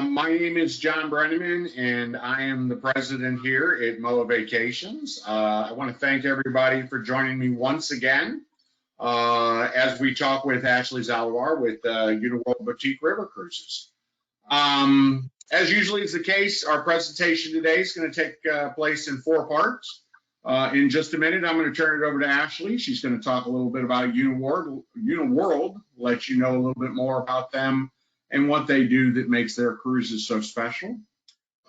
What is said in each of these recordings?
My name is John Brenneman, and I am the president here at MOAA Vacations. I want to thank everybody for joining me once again as we talk with Ashley Zalawar with Uniworld Boutique River Cruises. As usually is the case, our presentation today is going to take place in 4 parts. In just a minute, I'm going to turn it over to Ashley. She's going to talk a little bit about Uniworld, let you know a little bit more about them and what they do that makes their cruises so special.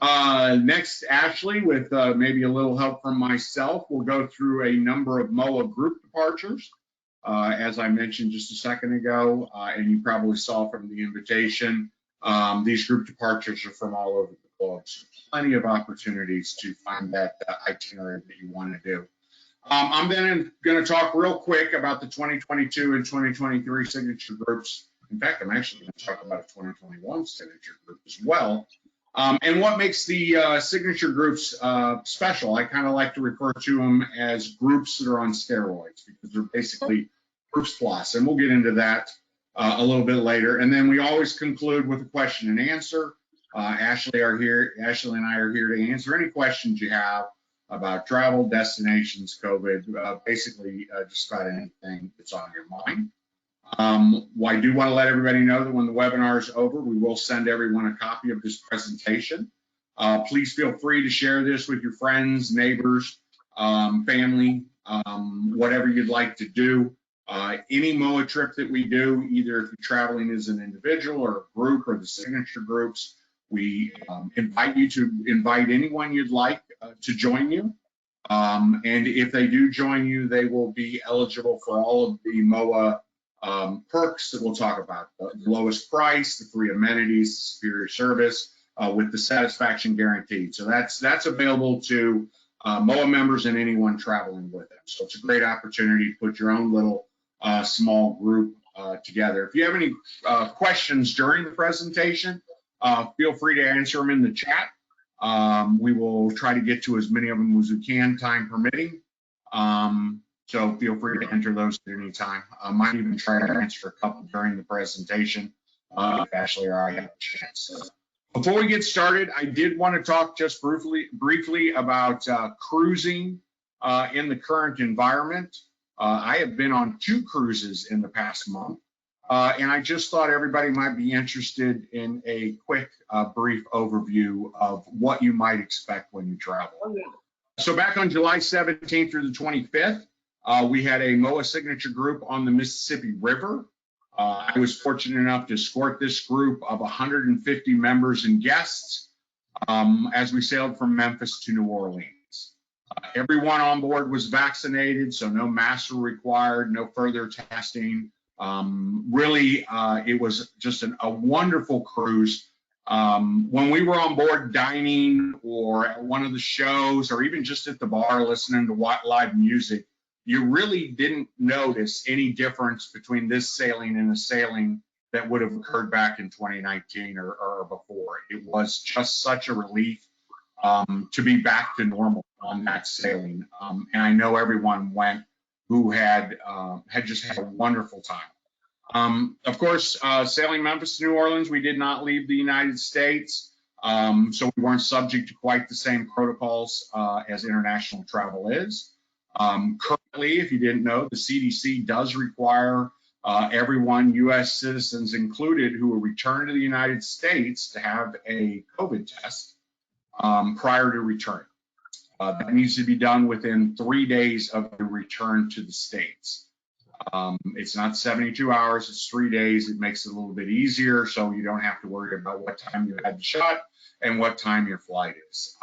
Next, Ashley, with maybe a little help from myself, will go through a number of MOAA group departures. As I mentioned just a second ago, and you probably saw from the invitation, these group departures are from all over the globe. So plenty of opportunities to find that itinerary that you want to do. I'm then going to talk real quick about the 2022 and 2023 signature groups. In fact, I'm actually going to talk about a 2021 signature group as well. And what makes the signature groups special, I kind of like to refer to them as groups that are on steroids because they're basically groups plus. And we'll get into that a little bit later. And then we always conclude with a question and answer. Ashley and I are here to answer any questions you have about travel, destinations, COVID, basically just about anything that's on your mind. I do want to let everybody know that when the webinar is over, we will send everyone a copy of this presentation. Please feel free to share this with your friends, neighbors, family, whatever you'd like to do. Any MOAA trip that we do, either if you're traveling as an individual or a group or the signature groups, we invite you to invite anyone you'd like to join you. And if they do join you, they will be eligible for all of the MOAA perks that we'll talk about, the lowest price, the free amenities, the superior service with the satisfaction guaranteed. So that's available to MOAA members and anyone traveling with them. So it's a great opportunity to put your own little small group together. If you have any questions during the presentation, feel free to answer them in the chat. We will try to get to as many of them as we can, time permitting. So feel free to enter those at any time. I might even try to answer a couple during the presentation if Ashley or I have a chance. Before we get started, I did want to talk just briefly about cruising in the current environment. I have been on 2 cruises in the past month, and I just thought everybody might be interested in a quick, brief overview of what you might expect when you travel. So back on July 17th through the 25th, we had a MOAA signature group on the Mississippi River. I was fortunate enough to escort this group of 150 members and guests as we sailed from Memphis to New Orleans. Everyone on board was vaccinated, so no masks were required, no further testing. Really, it was just a wonderful cruise. When we were on board dining or at one of the shows or even just at the bar listening to live music, you really didn't notice any difference between this sailing and a sailing that would have occurred back in 2019 or before. It was just such a relief to be back to normal on that sailing. And I know everyone went who had just had a wonderful time. Of course, sailing Memphis to New Orleans, we did not leave the United States, so we weren't subject to quite the same protocols as international travel is. Currently, if you didn't know, the CDC does require everyone, U.S. citizens included, who will return to the United States to have a COVID test prior to return. That needs to be done within 3 days of the return to the States. It's not 72 hours, it's 3 days. It makes it a little bit easier so you don't have to worry about what time you had the shot and what time your flight is.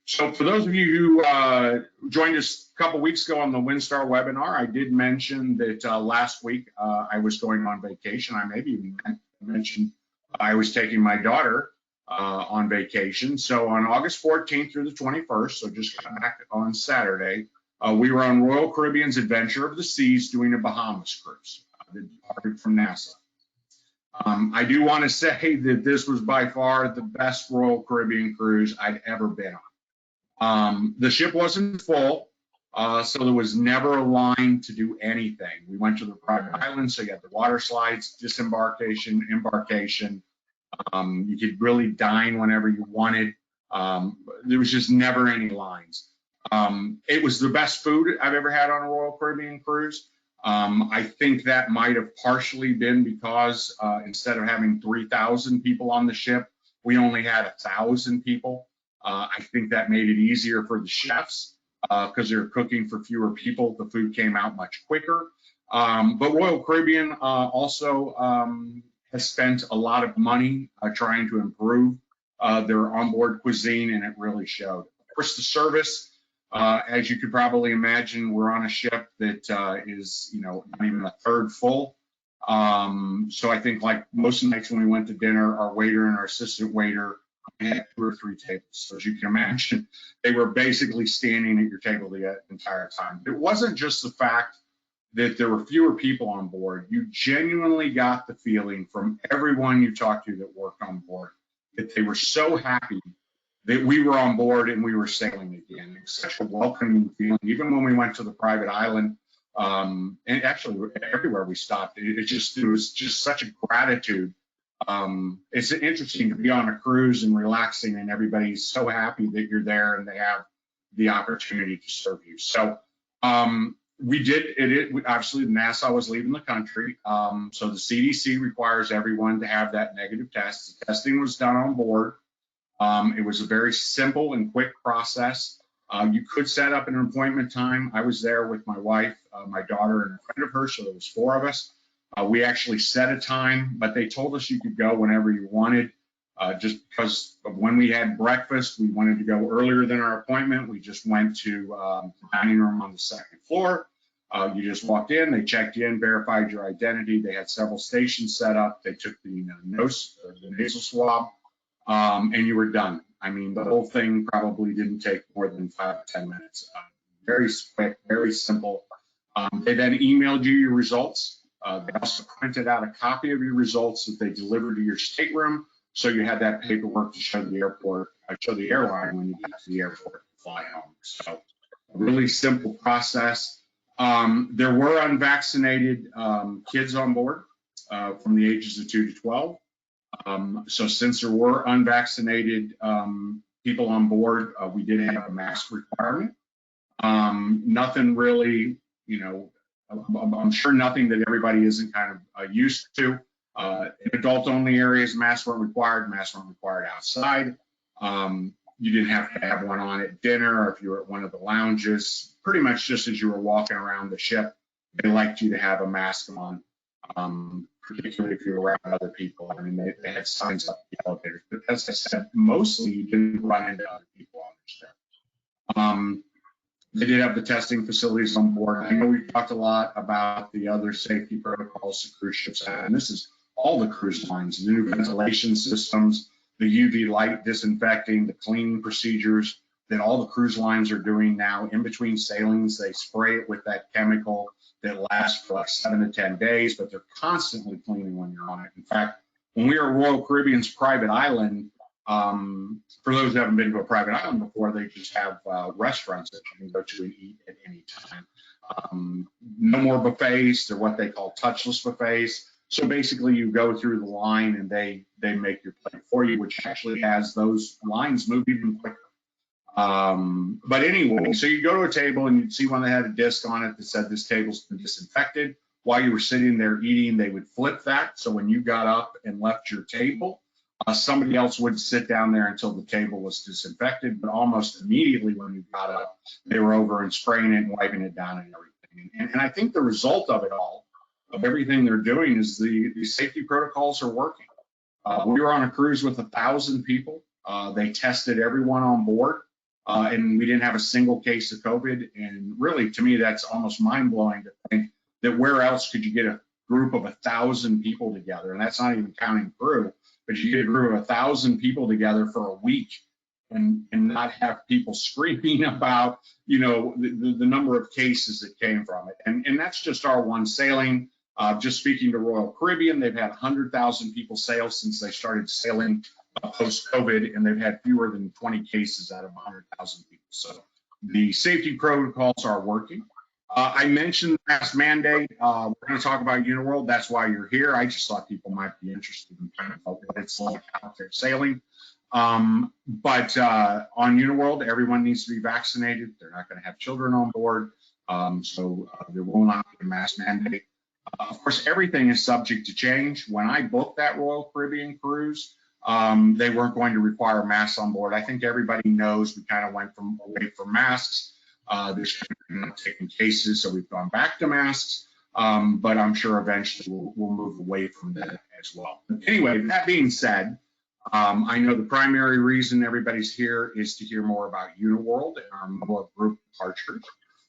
So for those of you who joined us a couple weeks ago on the WinStar webinar, I did mention that last week I was going on vacation. I maybe even mentioned I was taking my daughter on vacation. So on August 14th through the 21st, so just got back on Saturday, we were on Royal Caribbean's Adventure of the Seas doing a Bahamas cruise that departed from Nassau. I do want to say that this was by far the best Royal Caribbean cruise I'd ever been on. The ship wasn't full, so there was never a line to do anything. We went to the private island, so you had the water slides, disembarkation, embarkation, You could really dine whenever you wanted. There was just never any lines. It was the best food I've ever had on a Royal Caribbean cruise. I think that might have partially been because instead of having 3,000 people on the ship, we only had 1,000 people. I think that made it easier for the chefs because they were cooking for fewer people. The food came out much quicker. But Royal Caribbean also has spent a lot of money trying to improve their onboard cuisine, and it really showed. Of course, the service, as you could probably imagine, we're on a ship that is, not even a third full. So I think like most nights when we went to dinner, our waiter and our assistant waiter had 2 or 3 tables. So as you can imagine, they were basically standing at your table the entire time. It wasn't just the fact that there were fewer people on board. You genuinely got the feeling from everyone you talked to that worked on board that they were so happy that we were on board and we were sailing again. It was such a welcoming feeling. Even when we went to the private island, and actually everywhere we stopped, it was just such a gratitude. It's interesting to be on a cruise and relaxing, and everybody's so happy that you're there and they have the opportunity to serve you. So we did it. Obviously, Nassau was leaving the country, so the CDC requires everyone to have that negative test. The testing was done on board. It was a very simple and quick process. You could set up an appointment time. I was there with my wife, my daughter, and a friend of hers, so there was 4 of us. We actually set a time, but they told us you could go whenever you wanted. Just because of when we had breakfast, we wanted to go earlier than our appointment. We just went to the dining room on the 2nd floor. You just walked in, they checked you in, verified your identity. They had several stations set up. They took the nose or the nasal swab, and you were done. I mean, the whole thing probably didn't take more than 5 to 10 minutes. Very quick, very simple. They then emailed you your results. They also printed out a copy of your results that they delivered to your stateroom, so you had that paperwork to show the airline when you got to the airport and fly home. So a really simple process. There were unvaccinated kids on board from the ages of 2 to 12. So since there were unvaccinated people on board, we did have a mask requirement. Nothing really, I'm sure nothing that everybody isn't kind of used to. In adult-only areas, masks weren't required. Masks weren't required outside. You didn't have to have one on at dinner or if you were at one of the lounges. Pretty much just as you were walking around the ship, they liked you to have a mask on, particularly if you were around other people. I mean, they had signs up the elevators. But as I said, mostly you didn't run into other people on the ship. They did have the testing facilities on board. I know we talked a lot about the other safety protocols the cruise ships have, and this is all the cruise lines, the new ventilation systems, the UV light disinfecting, the cleaning procedures that all the cruise lines are doing now. In between sailings, they spray it with that chemical that lasts for like 7 to 10 days, but they're constantly cleaning when you're on it. In fact, when we were at Royal Caribbean's private island, for those who haven't been to a private island before, they just have restaurants that you can go to and eat at any time. No more buffets. They're what they call touchless buffets. So basically you go through the line and they make your plate for you, which actually has those lines move even quicker. But anyway, so you go to a table and you'd see one that had a disc on it that said this table's been disinfected. While you were sitting there eating, they would flip that. So when you got up and left your table, somebody else would sit down there until the table was disinfected, but almost immediately when you got up, they were over and spraying it and wiping it down and everything. And I think the result of it all, of everything they're doing, is the safety protocols are working. We were on a cruise with 1,000 people. They tested everyone on board, and we didn't have a single case of COVID. And really, to me, that's almost mind-blowing to think that where else could you get a group of 1,000 people together? And that's not even counting Peru. But you get a group of 1,000 people together for a week and not have people screaming about, the number of cases that came from it. And that's just our one sailing. Just speaking to Royal Caribbean, they've had 100,000 people sail since they started sailing post-COVID, and they've had fewer than 20 cases out of 100,000 people. So the safety protocols are working. I mentioned the mask mandate. We're going to talk about Uniworld. That's why you're here. I just thought people might be interested in kind of what it's like out there sailing. But on Uniworld, everyone needs to be vaccinated. They're not going to have children on board. So there will not be a mask mandate. Of course, everything is subject to change. When I booked that Royal Caribbean cruise, they weren't going to require masks on board. I think everybody knows we kind of went away from masks. There's not taking cases, so we've gone back to masks. But I'm sure eventually we'll move away from that as well. But anyway, that being said, I know the primary reason everybody's here is to hear more about Uniworld and our MOAA group departures.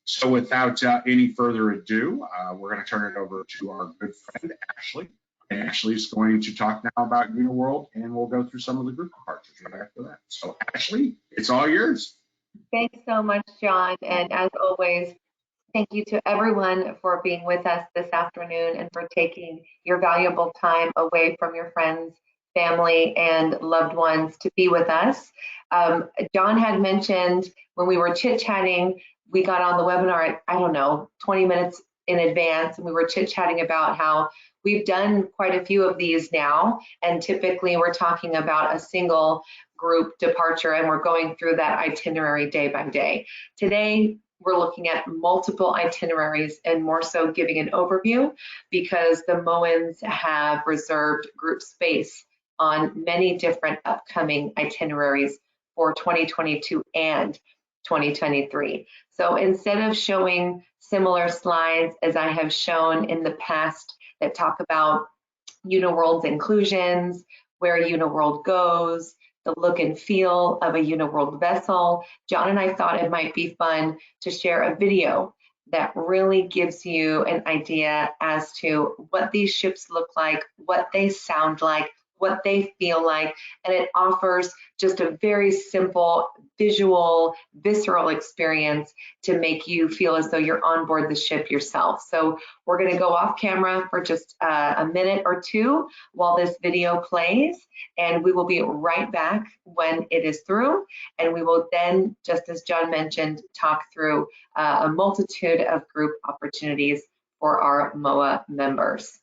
So without any further ado, we're going to turn it over to our good friend, Ashley. And Ashley is going to talk now about Uniworld, and we'll go through some of the group departures right after that. So Ashley, it's all yours. Thanks so much, John. And as always, thank you to everyone for being with us this afternoon and for taking your valuable time away from your friends, family, and loved ones to be with us. John had mentioned when we were chit-chatting, we got on the webinar at, I don't know, 20 minutes in advance, and we were chit-chatting about how we've done quite a few of these now, and typically we're talking about a single group departure, and we're going through that itinerary day by day. Today, we're looking at multiple itineraries and more so giving an overview because the MOANs have reserved group space on many different upcoming itineraries for 2022 and 2023. So instead of showing similar slides as I have shown in the past that talk about Uniworld's inclusions, where Uniworld goes, the look and feel of a Uniworld vessel, John and I thought it might be fun to share a video that really gives you an idea as to what these ships look like, what they sound like, what they feel like, and it offers just a very simple, visual, visceral experience to make you feel as though you're on board the ship yourself. So we're going to go off camera for just a minute or two while this video plays, and we will be right back when it is through, and we will then, just as John mentioned, talk through a multitude of group opportunities for our MOAA members.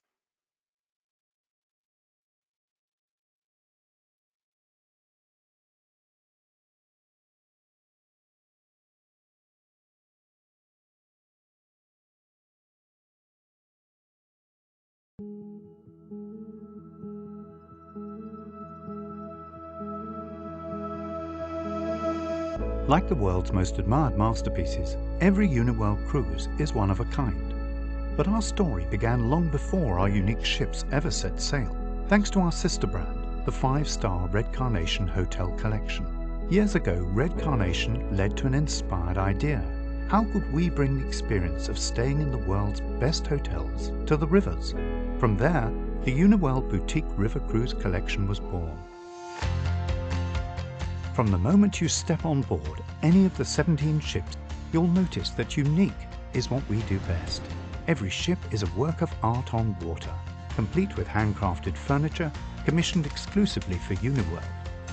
Like the world's most admired masterpieces, every Uniworld cruise is one of a kind. But our story began long before our unique ships ever set sail, thanks to our sister brand, the 5-star Red Carnation Hotel Collection. Years ago, Red Carnation led to an inspired idea. How could we bring the experience of staying in the world's best hotels to the rivers? From there, the Uniworld Boutique River Cruise Collection was born. From the moment you step on board any of the 17 ships, you'll notice that unique is what we do best. Every ship is a work of art on water, complete with handcrafted furniture commissioned exclusively for Uniworld,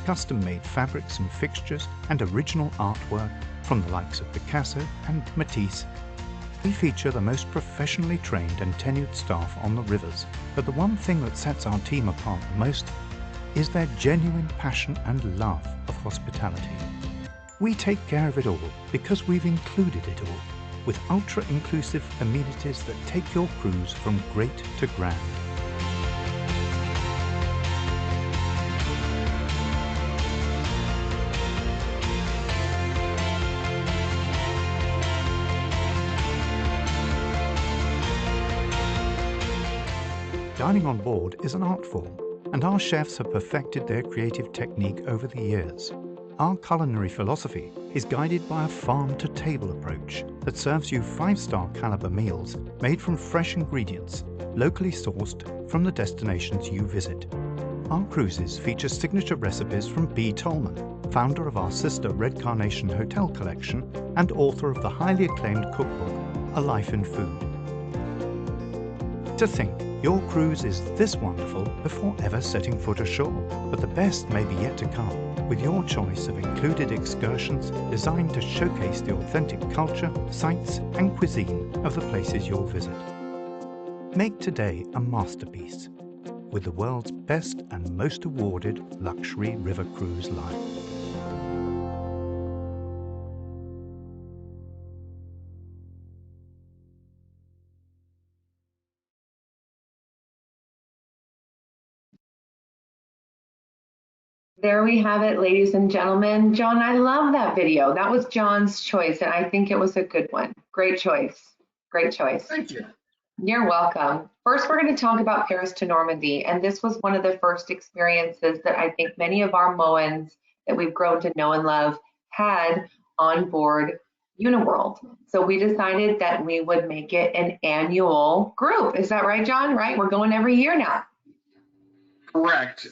custom-made fabrics and fixtures, and original artwork from the likes of Picasso and Matisse. We feature the most professionally trained and tenured staff on the rivers, but the one thing that sets our team apart the most is their genuine passion and love of hospitality. We take care of it all because we've included it all, with ultra-inclusive amenities that take your cruise from great to grand. Dining on board is an art form, and our chefs have perfected their creative technique over the years. Our culinary philosophy is guided by a farm-to-table approach that serves you 5-star caliber meals made from fresh ingredients, locally sourced from the destinations you visit. Our cruises feature signature recipes from B. Tolman, founder of our sister Red Carnation Hotel Collection and author of the highly acclaimed cookbook, A Life in Food. To think your cruise is this wonderful before ever setting foot ashore. But the best may be yet to come with your choice of included excursions designed to showcase the authentic culture, sights and cuisine of the places you'll visit. Make today a masterpiece with the world's best and most awarded luxury river cruise line. There we have it, ladies and gentlemen. John, I love that video. That was John's choice, and I think it was a good one. Great choice. Great choice. Thank you. You're welcome. First, we're going to talk about Paris to Normandy, and this was one of the first experiences that I think many of our Moans that we've grown to know and love had on board Uniworld. So we decided that we would make it an annual group. Is that right, John? Right? We're going every year now. Correct.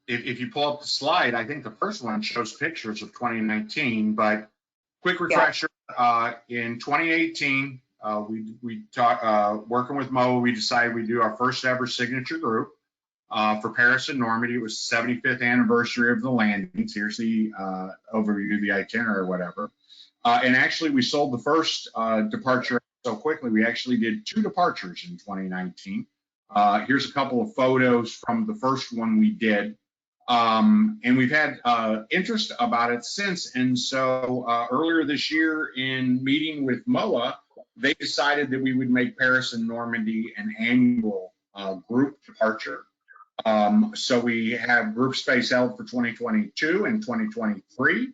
If you pull up the slide, I think the first one shows pictures of 2019, but quick refresher, in 2018, we talked, working with MOAA, we decided we'd do our first ever signature group for Paris and Normandy. It was the 75th anniversary of the landings. Here's the overview of the itinerary or whatever. And actually, we sold the first departure so quickly, we actually did 2 departures in 2019. Here's a couple of photos from the first one we did. And we've had interest about it since. And so earlier this year in meeting with MOAA, they decided that we would make Paris and Normandy an annual group departure. So we have group space held for 2022 and 2023.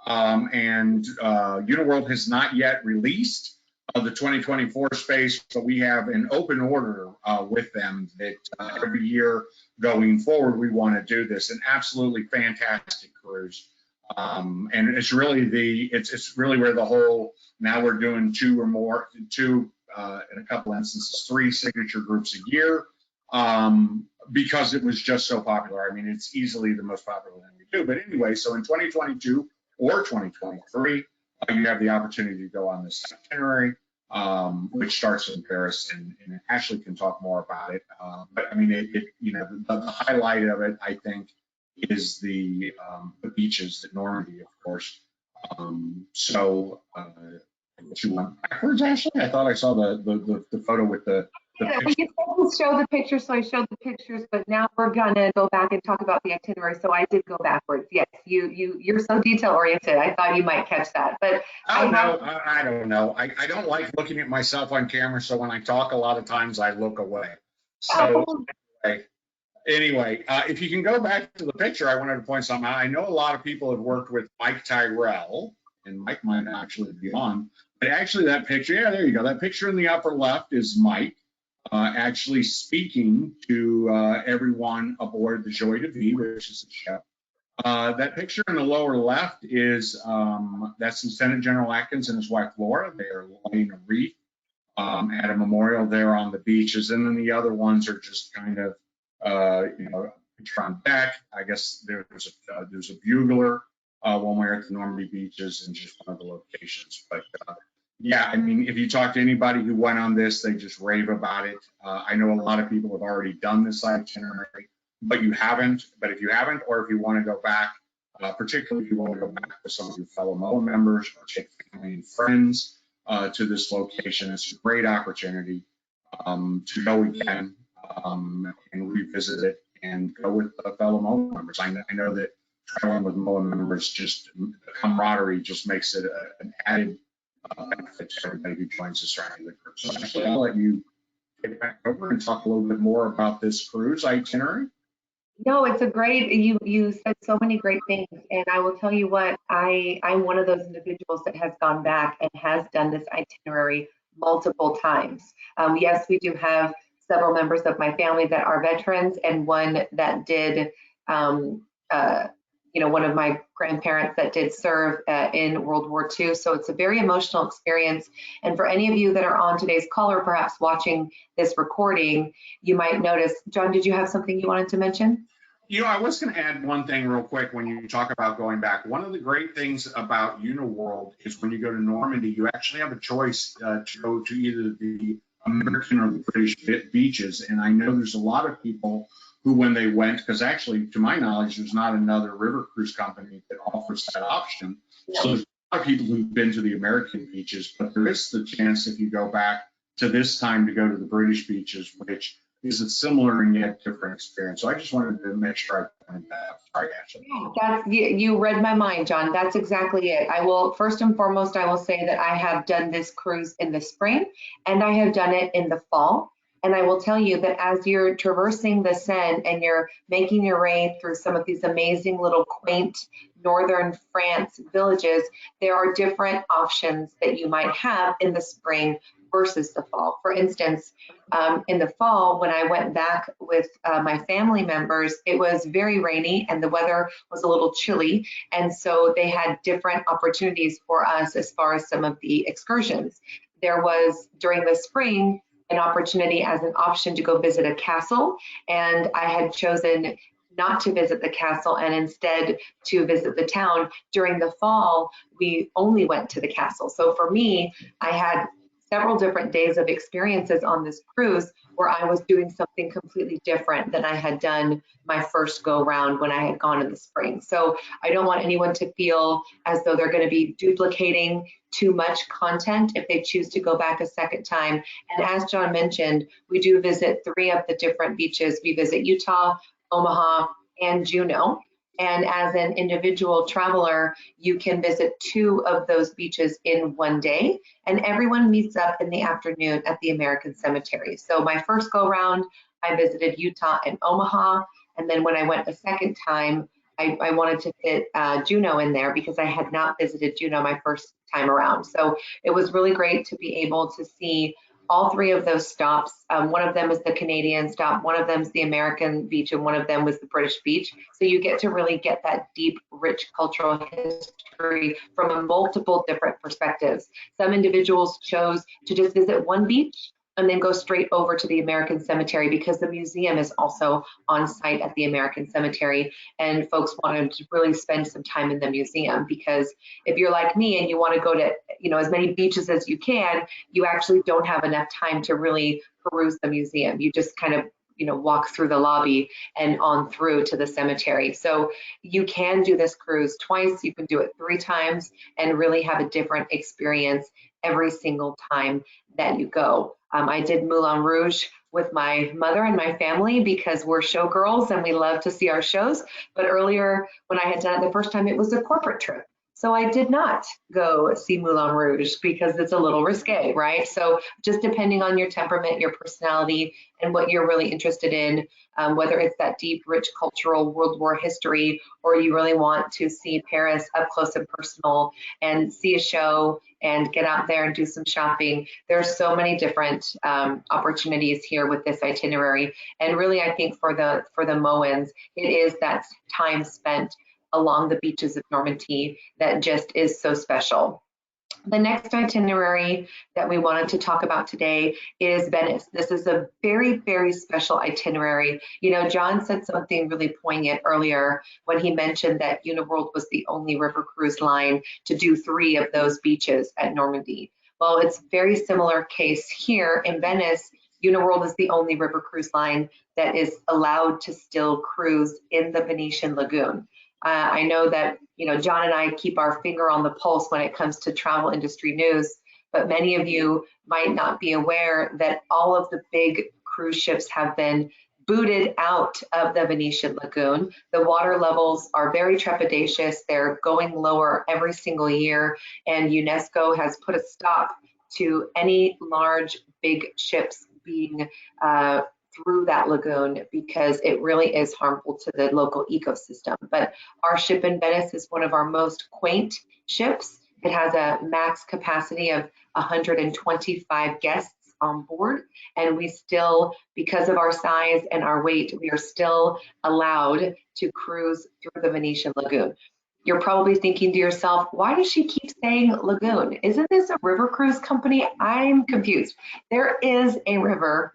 And Uniworld has not yet released the 2024 space, but we have an open order with them that every year going forward, we want to do this. An absolutely fantastic cruise. And it's really it's really where the whole, now we're doing 2 or more, 2 in a couple instances, 3 signature groups a year, because it was just so popular. I mean, it's easily the most popular thing we do. But anyway, so in 2022 or 2023, you have the opportunity to go on this itinerary, which starts in Paris, and Ashley can talk more about it. But I mean, you know, the highlight of it, I think, is the beaches at Normandy, of course. So, what you want backwards, Ashley? I thought I saw the photo with the Yeah, you said to show the pictures, so I showed the pictures, but now we're gonna go back and talk about the itinerary. So I did go backwards. Yes, you're so detail oriented. I thought you might catch that, but I don't know. I don't like looking at myself on camera, so when I talk, a lot of times I look away. So anyway, if you can go back to the picture, I wanted to point something out. I know a lot of people have worked with Mike Tyrell, and Mike might actually be on, but actually that picture, yeah, there you go. That picture in the upper left is Mike. Actually speaking to everyone aboard the Joie de Vivre, which is the ship. That picture in the lower left is, that's Lieutenant General Atkins and his wife Laura. They are laying a wreath at a memorial there on the beaches. And then the other ones are just kind of, you know, picture on deck. I guess there's a bugler when we're at the Normandy beaches and just one of the locations. But yeah, I mean, if you talk to anybody who went on this, they just rave about it. I know a lot of people have already done this itinerary, but you haven't. But if you haven't, or if you want to go back, particularly if you want to go back with some of your fellow MOAA members or take family and friends to this location, it's a great opportunity to go again and revisit it and go with fellow MOAA members. I know that traveling with MOAA members, just the camaraderie just makes it an added benefit to everybody who joins us around the group. So actually, I'll let you get back over and talk a little bit more about this cruise itinerary. No, it's a great, you said so many great things, and I will tell you what, I'm one of those individuals that has gone back and has done this itinerary multiple times. Yes, we do have several members of my family that are veterans, and one that did you know, one of my grandparents that did serve in World War II. So it's a very emotional experience. And for any of you that are on today's call or perhaps watching this recording, you might notice, John, did you have something you wanted to mention? You know, I was going to add one thing real quick when you talk about going back. One of the great things about Uniworld is when you go to Normandy, you actually have a choice to go to either the American or the British beaches. And I know there's a lot of people who, when they went, because actually, to my knowledge, there's not another river cruise company that offers that option. So there's a lot of people who've been to the American beaches, but there is the chance if you go back to this time to go to the British beaches, which is a similar and yet different experience. So I just wanted to make sure I pointed that out. Sorry, Ashley. Yeah, you read my mind, John. That's exactly it. I will, first and foremost, I will say that I have done this cruise in the spring and I have done it in the fall. And I will tell you that as you're traversing the Seine and you're making your way through some of these amazing little quaint northern France villages, there are different options that you might have in the spring versus the fall. For instance, in the fall, when I went back with my family members, it was very rainy and the weather was a little chilly. And so they had different opportunities for us as far as some of the excursions. There was, during the spring, an opportunity as an option to go visit a castle. And I had chosen not to visit the castle and instead to visit the town. During the fall, we only went to the castle. So for me, I had several different days of experiences on this cruise where I was doing something completely different than I had done my first go round when I had gone in the spring. So I don't want anyone to feel as though they're going to be duplicating too much content if they choose to go back a second time. And as John mentioned, we do visit 3 of the different beaches. We visit Utah, Omaha, and Juneau. And as an individual traveler, you can visit 2 of those beaches in one day, and everyone meets up in the afternoon at the American Cemetery. So my first go round, I visited Utah and Omaha, and then when I went a second time, I wanted to fit Juneau in there because I had not visited Juneau my first time around. So it was really great to be able to see all 3 of those stops. One of them is the Canadian stop, one of them is the American beach, and one of them was the British beach. So you get to really get that deep, rich cultural history from a multiple different perspectives. Some individuals chose to just visit one beach and then go straight over to the American Cemetery because the museum is also on site at the American Cemetery, and folks wanted to really spend some time in the museum because if you're like me and you want to go to, you know, as many beaches as you can, you actually don't have enough time to really peruse the museum. You just kind of, you know, walk through the lobby and on through to the cemetery. So you can do this cruise twice, you can do it 3 times and really have a different experience every single time that you go. I did Moulin Rouge with my mother and my family because we're showgirls and we love to see our shows. But earlier when I had done it the first time, it was a corporate trip. So I did not go see Moulin Rouge because it's a little risque, right? So just depending on your temperament, your personality, and what you're really interested in, whether it's that deep, rich cultural World War history, or you really want to see Paris up close and personal and see a show and get out there and do some shopping. There's so many different opportunities here with this itinerary. And really, I think for the MOAAs, it is that time spent along the beaches of Normandy that just is so special. The next itinerary that we wanted to talk about today is Venice. This is a very, very special itinerary. You know, John said something really poignant earlier when he mentioned that Uniworld was the only river cruise line to do 3 of those beaches at Normandy. Well, it's a very similar case here in Venice. Uniworld is the only river cruise line that is allowed to still cruise in the Venetian lagoon. I know that, you know, John and I keep our finger on the pulse when it comes to travel industry news, but many of you might not be aware that all of the big cruise ships have been booted out of the Venetian lagoon. The water levels are very trepidatious. They're going lower every single year, and UNESCO has put a stop to any large, big ships being through that lagoon because it really is harmful to the local ecosystem. But our ship in Venice is one of our most quaint ships. It has a max capacity of 125 guests on board, and we still, because of our size and our weight, we are still allowed to cruise through the Venetian lagoon. You're probably thinking to yourself, why does she keep saying lagoon? Isn't this a river cruise company? I'm confused. There is a river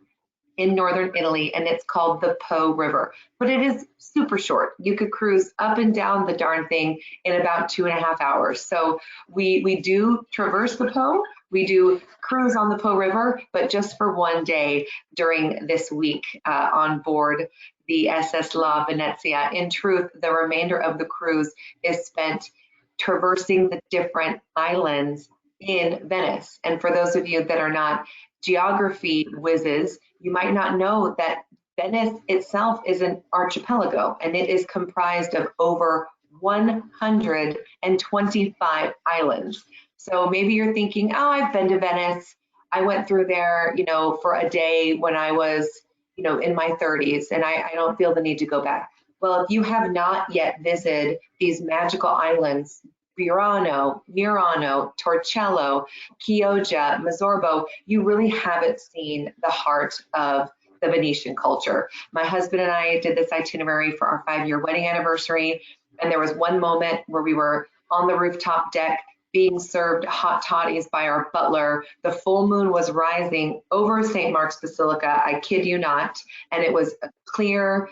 in northern Italy, and it's called the Po River. But it is super short. You could cruise up and down the darn thing in about 2.5 hours. So we do traverse the Po. We do cruise on the Po River, but just for one day during this week on board the SS La Venezia. In truth, the remainder of the cruise is spent traversing the different islands in Venice. And for those of you that are not geography whizzes, you might not know that Venice itself is an archipelago, and it is comprised of over 125 islands. So maybe you're thinking, oh, I've been to Venice. I went through there, you know, for a day when I was, you know, in my 30s, and I don't feel the need to go back. Well, if you have not yet visited these magical islands, Burano, Murano, Torcello, Chioggia, Mazzorbo, you really haven't seen the heart of the Venetian culture. My husband and I did this itinerary for our 5-year wedding anniversary, and there was one moment where we were on the rooftop deck being served hot toddies by our butler. The full moon was rising over St. Mark's Basilica, I kid you not, and it was clear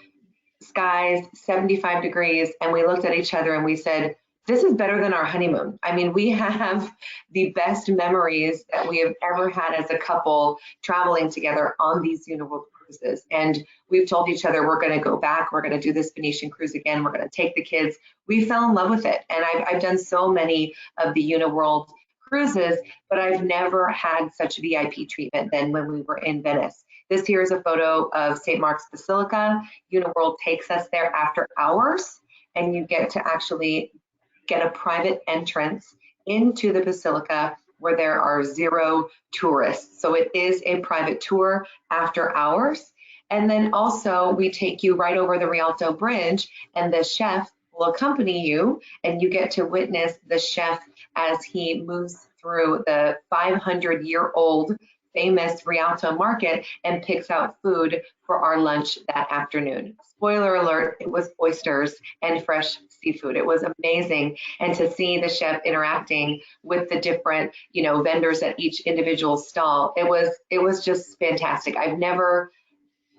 skies, 75 degrees, and we looked at each other and we said, this is better than our honeymoon. I mean, we have the best memories that we have ever had as a couple traveling together on these Uniworld cruises. And we've told each other we're going to go back. We're going to do this Venetian cruise again. We're going to take the kids. We fell in love with it. And I've done so many of the Uniworld cruises, but I've never had such VIP treatment than when we were in Venice. This here is a photo of St. Mark's Basilica. Uniworld takes us there after hours, and you get to actually get a private entrance into the Basilica where there are 0 tourists. So it is a private tour after hours. And then also we take you right over the Rialto Bridge, and the chef will accompany you, and you get to witness the chef as he moves through the 500-year-old famous Rialto market and picks out food for our lunch that afternoon. Spoiler alert, it was oysters and fresh seafood. It was amazing. And to see the chef interacting with the different, you know, vendors at each individual stall, it was just fantastic. I've never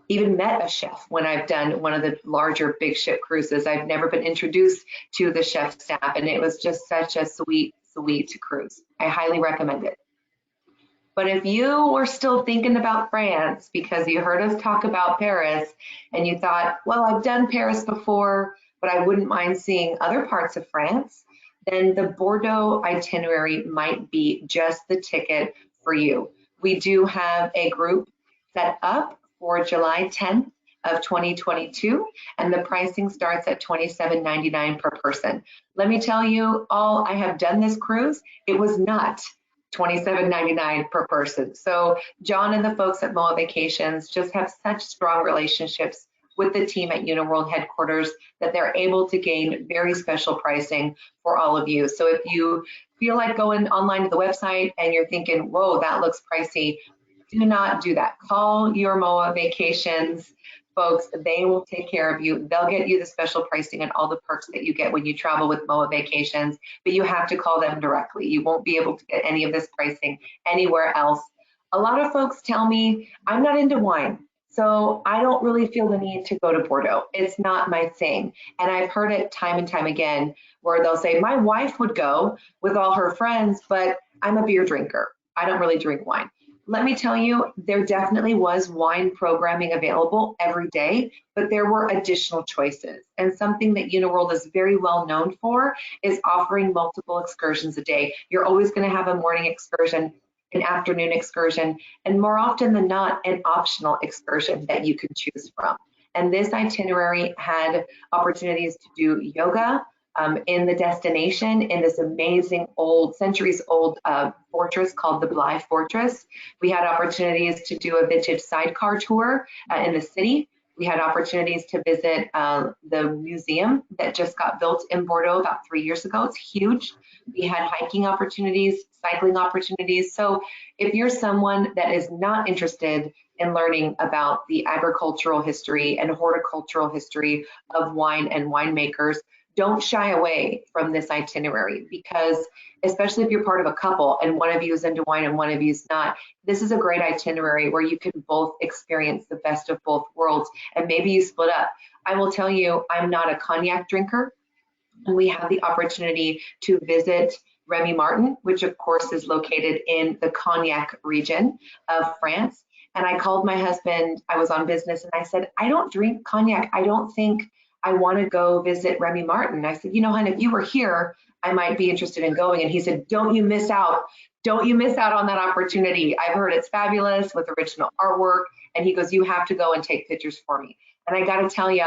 even met a chef when I've done one of the larger big ship cruises. I've never been introduced to the chef staff, and it was just such a sweet cruise. I highly recommend it. But if you were still thinking about France because you heard us talk about Paris and you thought, well, I've done Paris before, but I wouldn't mind seeing other parts of France, then the Bordeaux itinerary might be just the ticket for you. We do have a group set up for July 10th of 2022, and the pricing starts at $27.99 per person. Let me tell you, all I have done this cruise, it was not $27.99 per person. So John and the folks at MOAA Vacations just have such strong relationships with the team at Uniworld headquarters that they're able to gain very special pricing for all of you. So if you feel like going online to the website and you're thinking, whoa, that looks pricey, do not do that. Call your MOAA Vacations folks. They will take care of you. They'll get you the special pricing and all the perks that you get when you travel with MOAA Vacations, but you have to call them directly. You won't be able to get any of this pricing anywhere else. A lot of folks tell me, I'm not into wine, so I don't really feel the need to go to Bordeaux. It's not my thing. And I've heard it time and time again where they'll say, my wife would go with all her friends, but I'm a beer drinker. I don't really drink wine. Let me tell you, there definitely was wine programming available every day, but there were additional choices. And something that Uniworld is very well known for is offering multiple excursions a day. You're always going to have a morning excursion, an afternoon excursion, and more often than not, an optional excursion that you can choose from. And this itinerary had opportunities to do yoga in the destination in this amazing old, centuries-old fortress called the Bly Fortress. We had opportunities to do a vintage sidecar tour in the city. We had opportunities to visit the museum that just got built in Bordeaux about 3 years ago. It's huge. We had hiking opportunities, cycling opportunities. So if you're someone that is not interested in learning about the agricultural history and horticultural history of wine and winemakers, don't shy away from this itinerary, because especially if you're part of a couple and one of you is into wine and one of you is not, this is a great itinerary where you can both experience the best of both worlds, and maybe you split up. I will tell you, I'm not a cognac drinker, and we have the opportunity to visit Remy Martin, which of course is located in the Cognac region of France. And I called my husband, I was on business, and I said, I don't drink cognac. I don't think I want to go visit Remy Martin. I said, you know, hon, if you were here, I might be interested in going. And he said, don't you miss out. Don't you miss out on that opportunity. I've heard it's fabulous with original artwork. And he goes, you have to go and take pictures for me. And I got to tell you,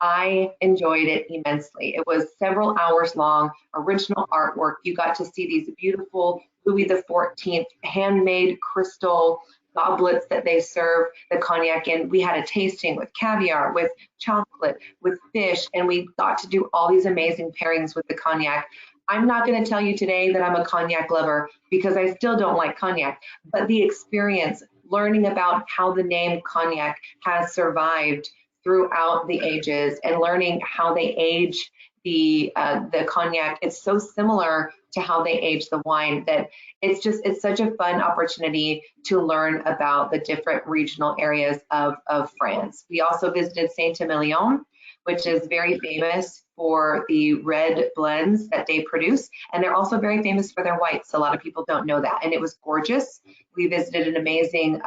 I enjoyed it immensely. It was several hours long, original artwork. You got to see these beautiful Louis XIV handmade crystal goblets that they serve the cognac in. We had a tasting with caviar, with chocolate, with fish, and we got to do all these amazing pairings with the cognac. I'm not going to tell you today that I'm a cognac lover, because I still don't like cognac, but the experience, learning about how the name cognac has survived throughout the ages and learning how they age the cognac, it's so similar to how they age the wine that it's such a fun opportunity to learn about the different regional areas of France. We also visited Saint-Emilion, which is very famous for the red blends that they produce, and they're also very famous for their whites. A lot of people don't know that, and it was gorgeous. We visited an amazing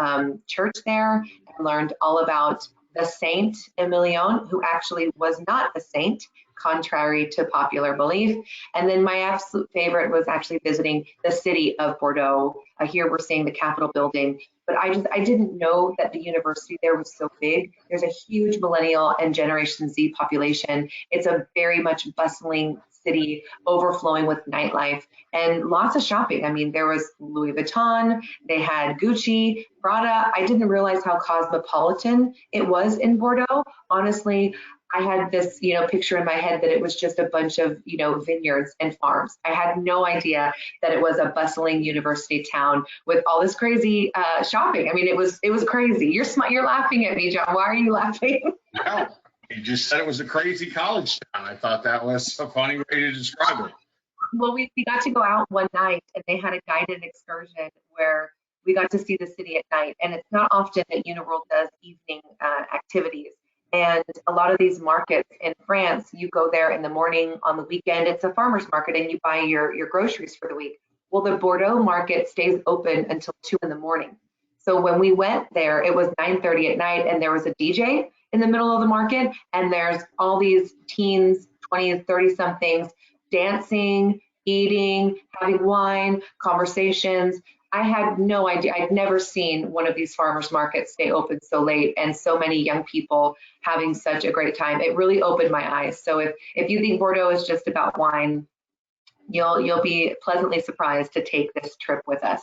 church there and learned all about the Saint Emilion, who actually was not a saint, contrary to popular belief. And then my absolute favorite was actually visiting the city of Bordeaux. Here we're seeing the Capitol building, but I didn't know that the university there was so big. There's a huge millennial and Generation Z population. It's a very much bustling city, overflowing with nightlife and lots of shopping. I mean, there was Louis Vuitton, they had Gucci, Prada. I didn't realize how cosmopolitan it was in Bordeaux. Honestly, I had this, picture in my head that it was just a bunch of, vineyards and farms. I had no idea that it was a bustling university town with all this crazy shopping. I mean, it was crazy. You're laughing at me, John. Why are you laughing? No, you just said it was a crazy college town. I thought that was a funny way to describe it. Well, we got to go out one night, and they had a guided excursion where we got to see the city at night. And it's not often that Uniworld does evening activities. And a lot of these markets in France, you go there in the morning, on the weekend, it's a farmer's market, and you buy your groceries for the week. Well, the Bordeaux market stays open until 2 in the morning. So when we went there, it was 9:30 at night, and there was a DJ in the middle of the market, and there's all these teens, 20, 30 somethings, dancing, eating, having wine, conversations. I had no idea. I'd never seen one of these farmers markets stay open so late and so many young people having such a great time. It really opened my eyes. So if you think Bordeaux is just about wine, you'll be pleasantly surprised to take this trip with us.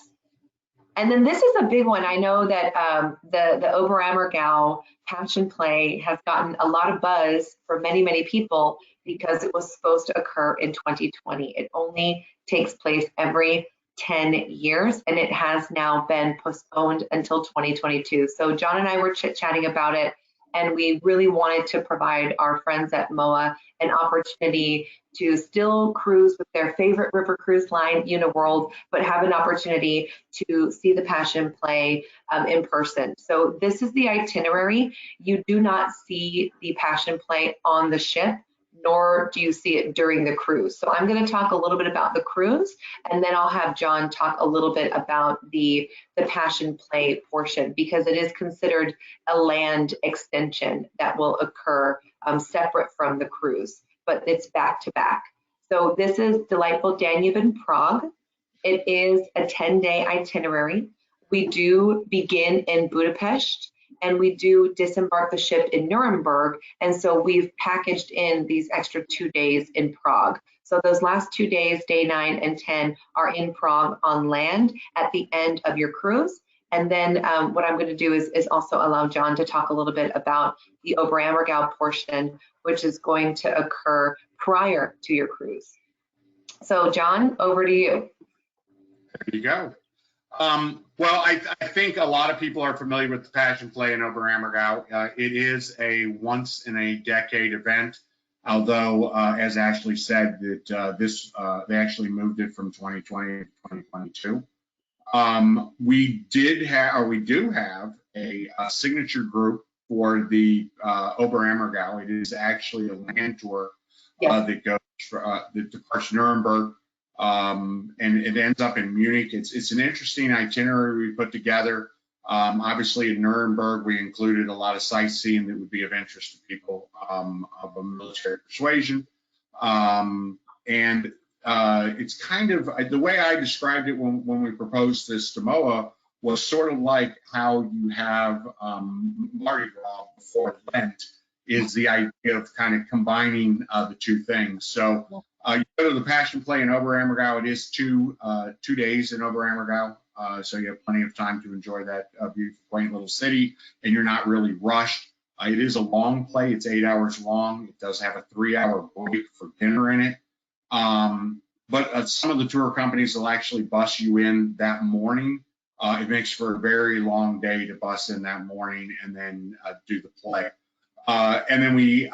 And then this is a big one. I know that the Oberammergau Passion Play has gotten a lot of buzz for many, many people because it was supposed to occur in 2020. It only takes place every 10 years, and it has now been postponed until 2022. So John and I were chit-chatting about it, and we really wanted to provide our friends at MOAA an opportunity to still cruise with their favorite river cruise line, Uniworld, but have an opportunity to see the Passion Play in person. So this is the itinerary. You do not see the Passion Play on the ship, nor do you see it during the cruise. So I'm going to talk a little bit about the cruise, and then I'll have John talk a little bit about the Passion Play portion, because it is considered a land extension that will occur separate from the cruise, but it's back to back. So this is delightful Danube in Prague. It is a 10-day itinerary. We do begin in Budapest, and we do disembark the ship in Nuremberg. And so we've packaged in these extra 2 days in Prague. So those last 2 days, day 9 and 10, are in Prague on land at the end of your cruise. And then what I'm going to do is also allow John to talk a little bit about the Oberammergau portion, which is going to occur prior to your cruise. So John, over to you. There you go. Well, I think a lot of people are familiar with the Passion Play in Oberammergau. It is a once-in-a-decade event. Although, as Ashley said, that they actually moved it from 2020 to 2022. We do have a signature group for the Oberammergau. It is actually a land tour that goes that departs Nuremberg, and it ends up in Munich. It's an interesting itinerary we put together. Obviously, in Nuremberg, we included a lot of sightseeing that would be of interest to people of a military persuasion. It's kind of the way I described it when we proposed this to MOAA was sort of like how you have Mardi Gras before Lent, is the idea of kind of combining the two things. So you go to the Passion Play in Oberammergau. It is two days in Oberammergau. So you have plenty of time to enjoy that beautiful, quaint little city, and you're not really rushed. It is a long play. It's 8 hours long. It does have a 3-hour break for dinner in it. But some of the tour companies will actually bus you in that morning. It makes for a very long day to bus in that morning and then do the play. And then we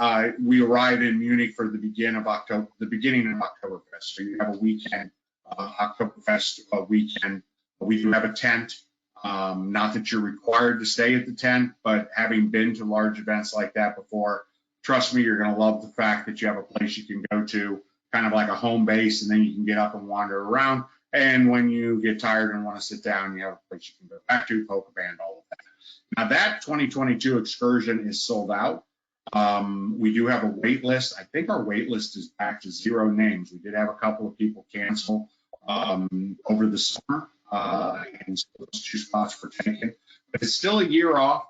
arrive in Munich for the beginning of Oktoberfest. So you have a weekend, Oktoberfest weekend. We do have a tent. Not that you're required to stay at the tent, but having been to large events like that before, trust me, you're going to love the fact that you have a place you can go to, kind of like a home base, and then you can get up and wander around. And when you get tired and want to sit down, you have a place you can go back to, polka band, all of that. Now that 2022 excursion is sold out. We do have a wait list. I think our wait list is back to 0 names. We did have a couple of people cancel over the summer, and so those 2 spots were taken. But it's still a year off.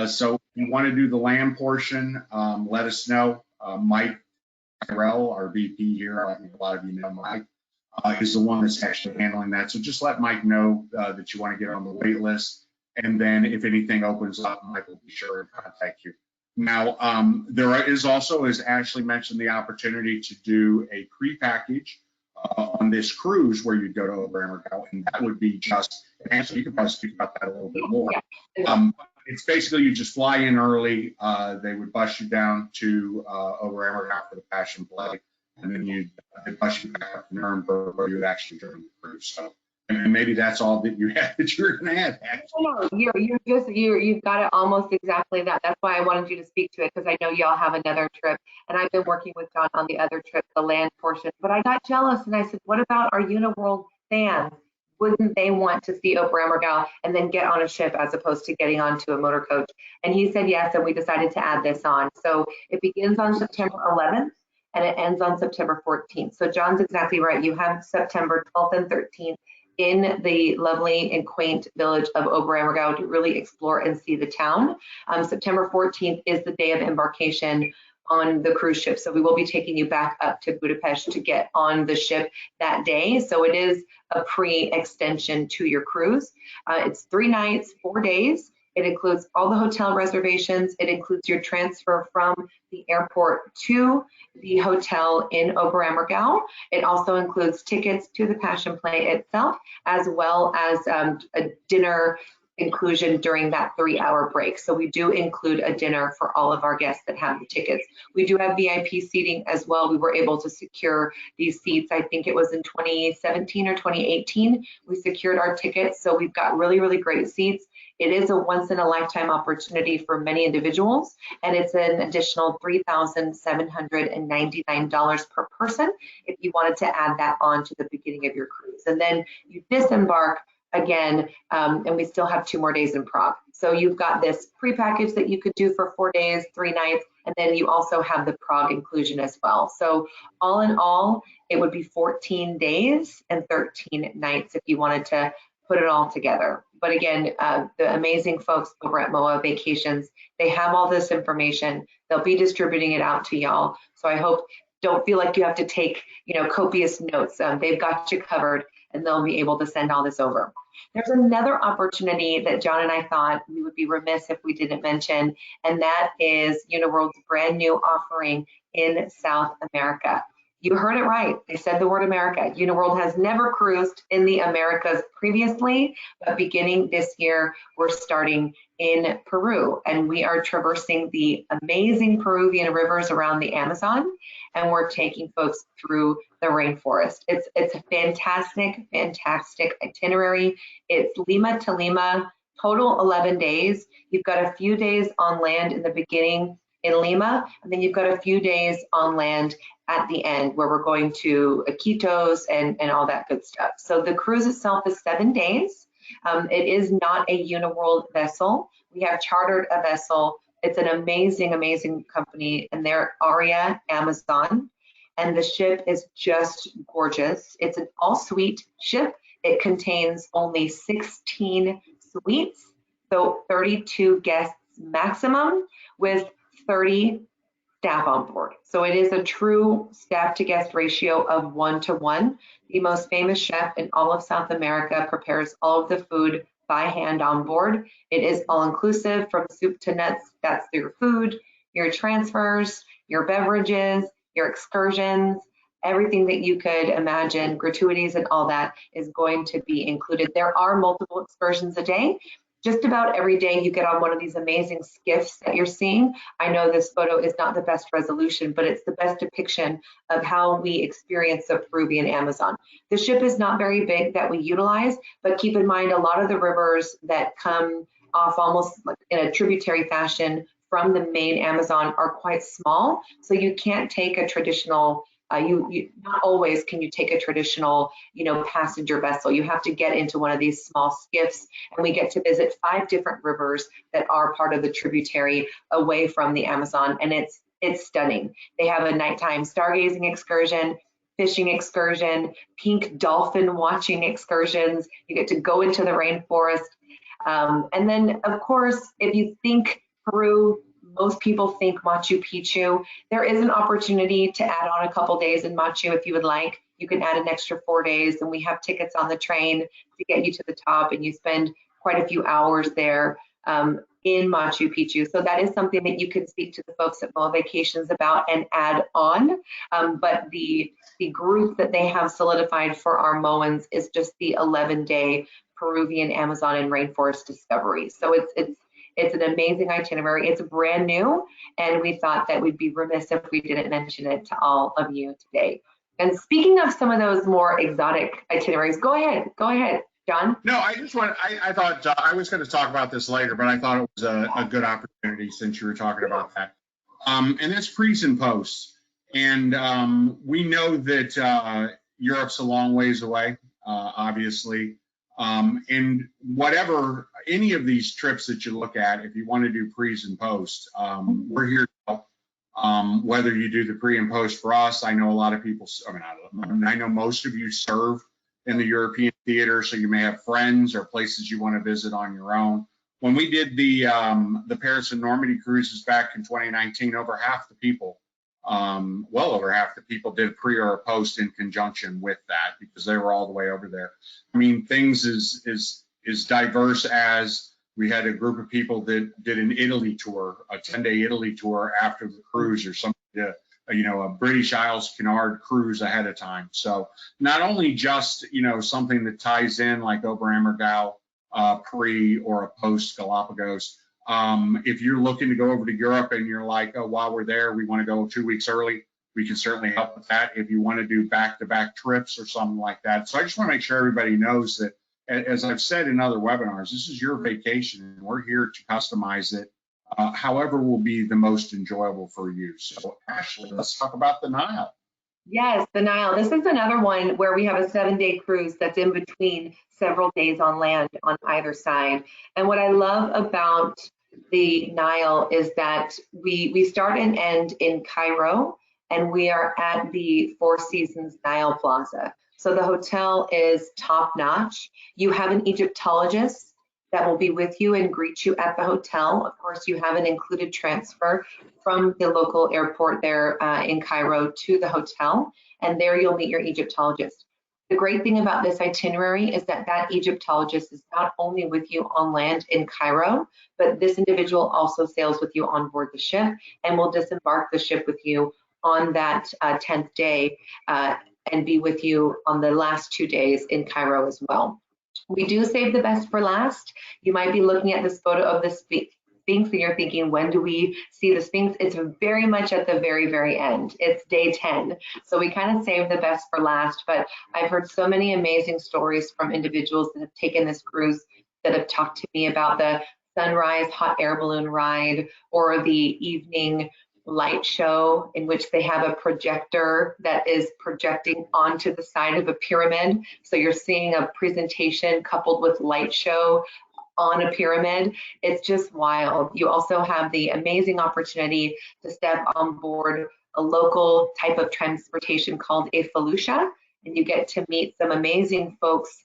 So if you want to do the land portion, let us know. Mike Tyrell, our VP here, I think a lot of you know Mike, is the one that's actually handling that. So just let Mike know that you want to get on the wait list. And then if anything opens up, Mike will be sure to contact you. Now, there is also, as Ashley mentioned, the opportunity to do a pre-package on this cruise where you go to Oberammergau, and that would be just, Ashley, you could probably speak about that a little bit more. It's basically you just fly in early. They would bus you down to Oberammergau for the Passion Play, and then they bus you back up to Nuremberg where you would actually join the cruise. So, and maybe that's all that you had that you're going to add. No, you've got it almost exactly that. That's why I wanted you to speak to it, because I know y'all have another trip, and I've been working with John on the other trip, the land portion. But I got jealous and I said, what about our Uniworld fans? Wouldn't they want to see Oberammergau and then get on a ship as opposed to getting onto a motor coach? And he said yes, and we decided to add this on. So it begins on September 11th and it ends on September 14th. So John's exactly right. You have September 12th and 13th in the lovely and quaint village of Oberammergau to really explore and see the town. September 14th is the day of embarkation on the cruise ship. So we will be taking you back up to Budapest to get on the ship that day. So it is a pre-extension to your cruise. It's 3 nights, 4 days. It includes all the hotel reservations. It includes your transfer from the airport to the hotel in Oberammergau. It also includes tickets to the Passion Play itself, as well as a dinner inclusion during that 3-hour break. So we do include a dinner for all of our guests that have the tickets. We do have VIP seating as well. We were able to secure these seats. I think it was in 2017 or 2018, we secured our tickets. So we've got really, really great seats. It is a once in a lifetime opportunity for many individuals, and it's an additional $3,799 per person if you wanted to add that on to the beginning of your cruise. And then you disembark again, and we still have 2 more days in Prague. So you've got this pre-package that you could do for 4 days, 3 nights, and then you also have the Prague inclusion as well. So all in all, it would be 14 days and 13 nights if you wanted to put it all together. But again, the amazing folks over at MOAA Vacations, they have all this information. They'll be distributing it out to y'all. So I hope, don't feel like you have to take, copious notes. They've got you covered, and they'll be able to send all this over. There's another opportunity that John and I thought we would be remiss if we didn't mention, and that is Uniworld's brand new offering in South America. You heard it right. They said the word America. Uniworld has never cruised in the Americas previously, but beginning this year, we're starting in Peru, and we are traversing the amazing Peruvian rivers around the Amazon, and we're taking folks through the rainforest. It's a fantastic, fantastic itinerary. It's Lima to Lima, total 11 days. You've got a few days on land in the beginning in Lima, and then you've got a few days on land at the end where we're going to Iquitos and all that good stuff. So the cruise itself is 7 days. It is not a Uniworld vessel. We have chartered a vessel. It's an amazing, amazing company, and they're Aria Amazon, and the ship is just gorgeous. It's an all-suite ship. It contains only 16 suites, so 32 guests maximum with 30 staff on board. So it is a true staff to guest ratio of 1-to-1. The most famous chef in all of South America prepares all of the food by hand on board. It is all inclusive from soup to nuts. That's your food, your transfers, your beverages, your excursions, everything that you could imagine, gratuities and all that is going to be included. There are multiple excursions a day. Just about every day you get on one of these amazing skiffs that you're seeing. I know this photo is not the best resolution, but it's the best depiction of how we experience the Peruvian Amazon. The ship is not very big that we utilize, but keep in mind a lot of the rivers that come off almost like in a tributary fashion from the main Amazon are quite small. So you can't take a traditional not always can you take a traditional, passenger vessel. You have to get into one of these small skiffs, and we get to visit 5 different rivers that are part of the tributary away from the Amazon, and it's stunning. They have a nighttime stargazing excursion, fishing excursion, pink dolphin watching excursions. You get to go into the rainforest. And then, of course, if you think Peru, most people think Machu Picchu. There is an opportunity to add on a couple days in Machu if you would like. You can add an extra 4 days, and we have tickets on the train to get you to the top, and you spend quite a few hours there in Machu Picchu. So that is something that you can speak to the folks at MOAA Vacations about and add on. But the group that they have solidified for our MOANs is just the 11-day Peruvian Amazon and rainforest discovery. So it's an amazing itinerary. It's brand new, and we thought that we'd be remiss if we didn't mention it to all of you today. And speaking of some of those more exotic itineraries, go ahead, John. No, I thought I was going to talk about this later, but I thought it was a good opportunity since you were talking about that. And that's pre's and posts. And we know that Europe's a long ways away, obviously. And whatever, any of these trips that you look at, if you want to do pre's and posts, we're here to help. Whether you do the pre and post for us, I know a lot of people, I know most of you serve in the European theater, so you may have friends or places you want to visit on your own. When we did the Paris and Normandy cruises back in 2019, over half the people, well over half the people did pre or a post in conjunction with that because they were all the way over there. I mean, things is diverse as we had a group of people that did an Italy tour, a 10-day Italy tour after the cruise, or something, a British Isles Cunard cruise ahead of time. So not only just, something that ties in like Oberammergau, pre or a post Galapagos. If you're looking to go over to Europe and you're like, oh, while we're there, we want to go 2 weeks early, we can certainly help with that. If you want to do back-to-back trips or something like that. So I just want to make sure everybody knows that, as I've said in other webinars, this is your vacation, and we're here to customize it however will be the most enjoyable for you. So Ashley, let's talk about the Nile. Yes, the Nile. This is another one where we have a 7-day cruise that's in between several days on land on either side. And what I love about the Nile is that we start and end in Cairo, and we are at the Four Seasons Nile Plaza. So the hotel is top notch. You have an Egyptologist that will be with you and greet you at the hotel. Of course, you have an included transfer from the local airport there in Cairo to the hotel, and there you'll meet your Egyptologist. The great thing about this itinerary is that Egyptologist is not only with you on land in Cairo, but this individual also sails with you on board the ship and will disembark the ship with you on that 10th day and be with you on the last 2 days in Cairo as well. We do save the best for last. You might be looking at this photo of the Sphinx and you're thinking, when do we see the Sphinx? It's very much at the very, very end. It's day 10. So we kind of save the best for last, but I've heard so many amazing stories from individuals that have taken this cruise that have talked to me about the sunrise hot air balloon ride or the evening light show in which they have a projector that is projecting onto the side of a pyramid. So you're seeing a presentation coupled with light show on a pyramid. It's just wild. You also have the amazing opportunity to step on board a local type of transportation called a felucca, and you get to meet some amazing folks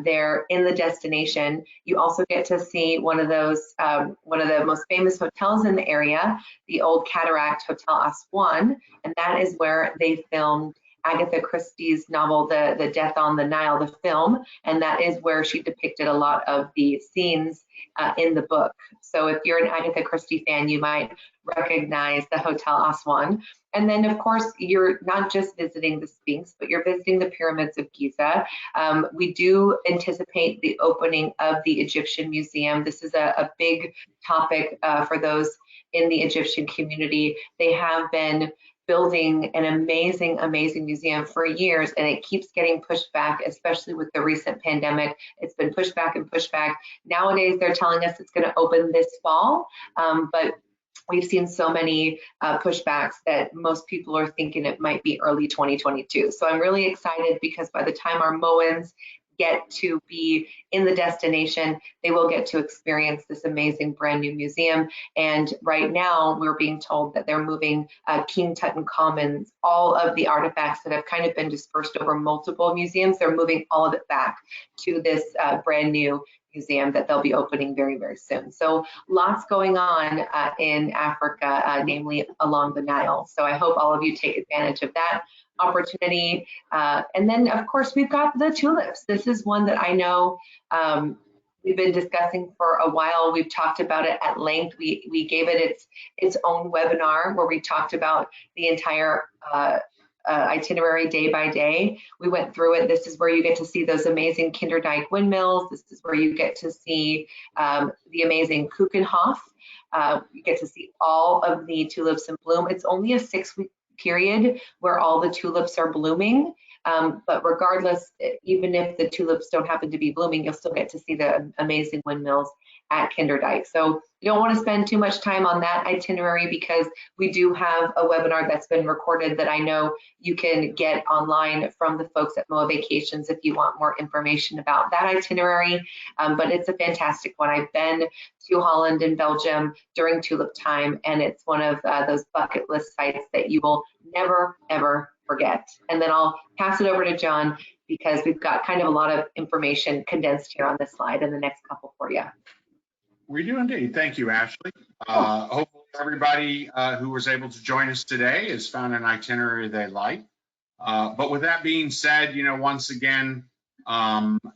there in the destination. You also get to see one of the most famous hotels in the area, the old Cataract Hotel Aswan, and that is where they filmed Agatha Christie's novel, The Death on the Nile, the film, and that is where she depicted a lot of the scenes in the book. So if you're an Agatha Christie fan, you might recognize the Hotel Aswan. And then, of course, you're not just visiting the Sphinx, but you're visiting the pyramids of Giza. We do anticipate the opening of the Egyptian Museum. This is a big topic for those in the Egyptian community. They have been building an amazing, amazing museum for years, and it keeps getting pushed back, especially with the recent pandemic. It's been pushed back and pushed back. Nowadays, they're telling us it's going to open this fall, but we've seen so many pushbacks that most people are thinking it might be early 2022. So I'm really excited because by the time our MOANs get to be in the destination, they will get to experience this amazing brand new museum. And right now we're being told that they're moving King Tutankhamun's, all of the artifacts that have kind of been dispersed over multiple museums, they're moving all of it back to this brand new museum that they'll be opening very, very soon. So lots going on in Africa, namely along the Nile. So I hope all of you take advantage of that opportunity. And then, of course, we've got the tulips. This is one that I know we've been discussing for a while. We've talked about it at length. We gave it its own webinar where we talked about the entire itinerary day by day. We went through it. This is where you get to see those amazing Kinderdijk windmills. This is where you get to see the amazing Keukenhof. You get to see all of the tulips in bloom. It's only a 6-week period where all the tulips are blooming. But regardless, even if the tulips don't happen to be blooming, you'll still get to see the amazing windmills at Kinderdijk. So you don't want to spend too much time on that itinerary because we do have a webinar that's been recorded that I know you can get online from the folks at MOAA Vacations if you want more information about that itinerary. But it's a fantastic one. I've been to Holland and Belgium during tulip time, and it's one of those bucket list sites that you will never, ever forget. And then I'll pass it over to John because we've got kind of a lot of information condensed here on this slide in the next couple for you. We do indeed. Thank you, Ashley. Hopefully everybody who was able to join us today has found an itinerary they like. But with that being said, once again,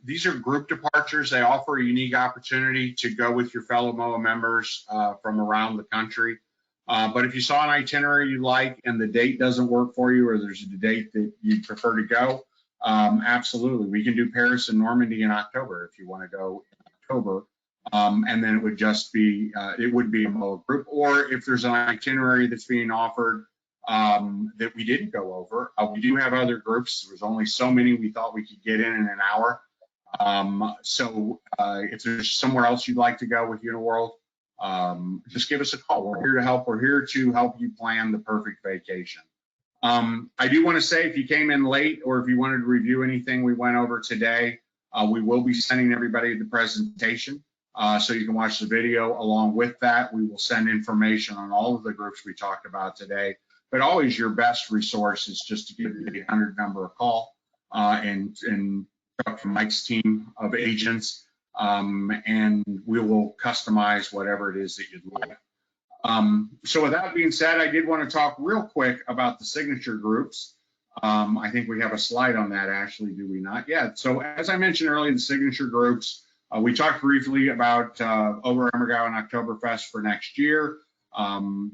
these are group departures. They offer a unique opportunity to go with your fellow MOAA members from around the country. But if you saw an itinerary you like and the date doesn't work for you, or there's a date that you prefer to go, absolutely. We can do Paris and Normandy in October if you want to go in October. And then it would just be, it would be a MOAA group. Or if there's an itinerary that's being offered that we didn't go over, we do have other groups. There's only so many we thought we could get in an hour. So if there's somewhere else you'd like to go with Uniworld, just give us a call. We're here to help. We're here to help you plan the perfect vacation. I do want to say if you came in late or if you wanted to review anything we went over today, we will be sending everybody the presentation. So you can watch the video along with that. We will send information on all of the groups we talked about today, but always your best resource is just to give the 800 number a call and talk to Mike's team of agents, and we will customize whatever it is that you'd like. So with that being said, I did want to talk real quick about the signature groups. I think we have a slide on that, Ashley, do we not? Yeah, so as I mentioned earlier, the signature groups, we talked briefly about Oberammergau and Oktoberfest for next year.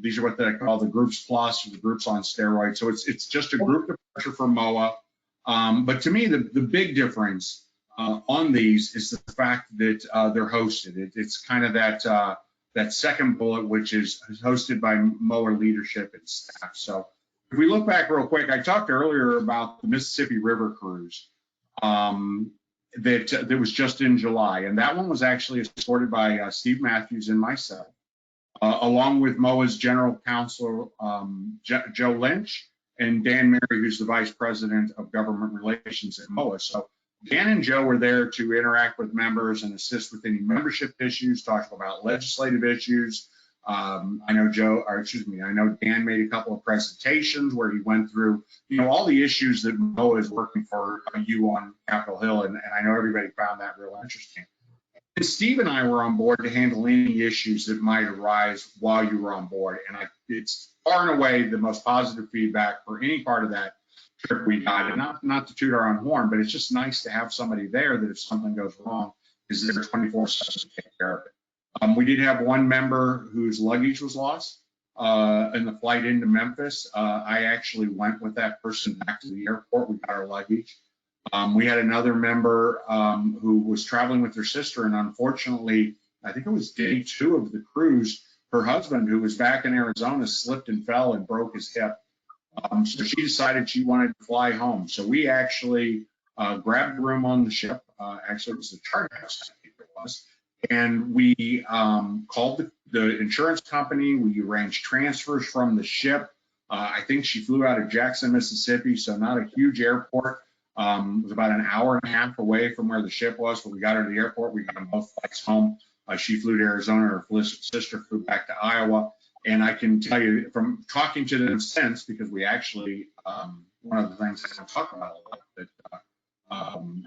These are what they call the groups plus or the groups on steroids. So it's just a group departure for MOAA. But to me, the big difference on these is the fact that they're hosted. It's kind of that second bullet, which is hosted by MOAA leadership and staff. So if we look back real quick, I talked earlier about the Mississippi River cruise that was just in July, and that one was actually escorted by Steve Matthews and myself, along with MOAA's General Counsel Joe Lynch and Dan Mary, who's the Vice President of Government Relations at MOAA. So Dan and Joe were there to interact with members and assist with any membership issues, talk about legislative issues. I know Dan made a couple of presentations where he went through, all the issues that MOAA is working for you on Capitol Hill, and I know everybody found that real interesting. And Steve and I were on board to handle any issues that might arise while you were on board, and it's far and away the most positive feedback for any part of that trip we got. And not to toot our own horn, but it's just nice to have somebody there that if something goes wrong, is there 24/7 to take care of it. We did have one member whose luggage was lost in the flight into Memphis. I actually went with that person back to the airport. We got our luggage. We had another member who was traveling with her sister, and unfortunately, I think it was day 2 of the cruise, her husband, who was back in Arizona, slipped and fell and broke his hip. So she decided she wanted to fly home. So we actually grabbed a room on the ship. Actually, it was the charter house, I think it was. And we called the insurance company. We arranged transfers from the ship. I think she flew out of Jackson, Mississippi, so not a huge airport. It was about an hour and a half away from where the ship was. When we got her to the airport, we got them both flights home. She flew to Arizona. Her sister flew back to Iowa. And I can tell you from talking to them since, because we actually, one of the things I can talk about a little bit,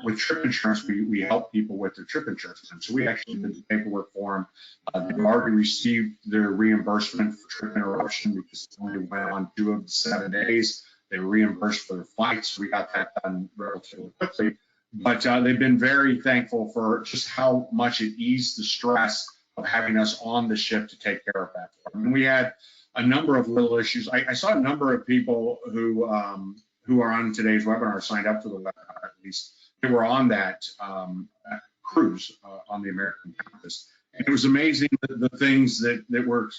with trip insurance, we help people with their trip insurance. And so we actually did the paperwork for them. They've already received their reimbursement for trip interruption because it only went on 2 of the 7 days. They were reimbursed for their flights. We got that done relatively quickly. But they've been very thankful for just how much it eased the stress of having us on the ship to take care of that for them. And we had a number of little issues. I saw a number of people who are on today's webinar signed up for the webinar, at least. They were on that cruise on the American campus. And it was amazing the things that were,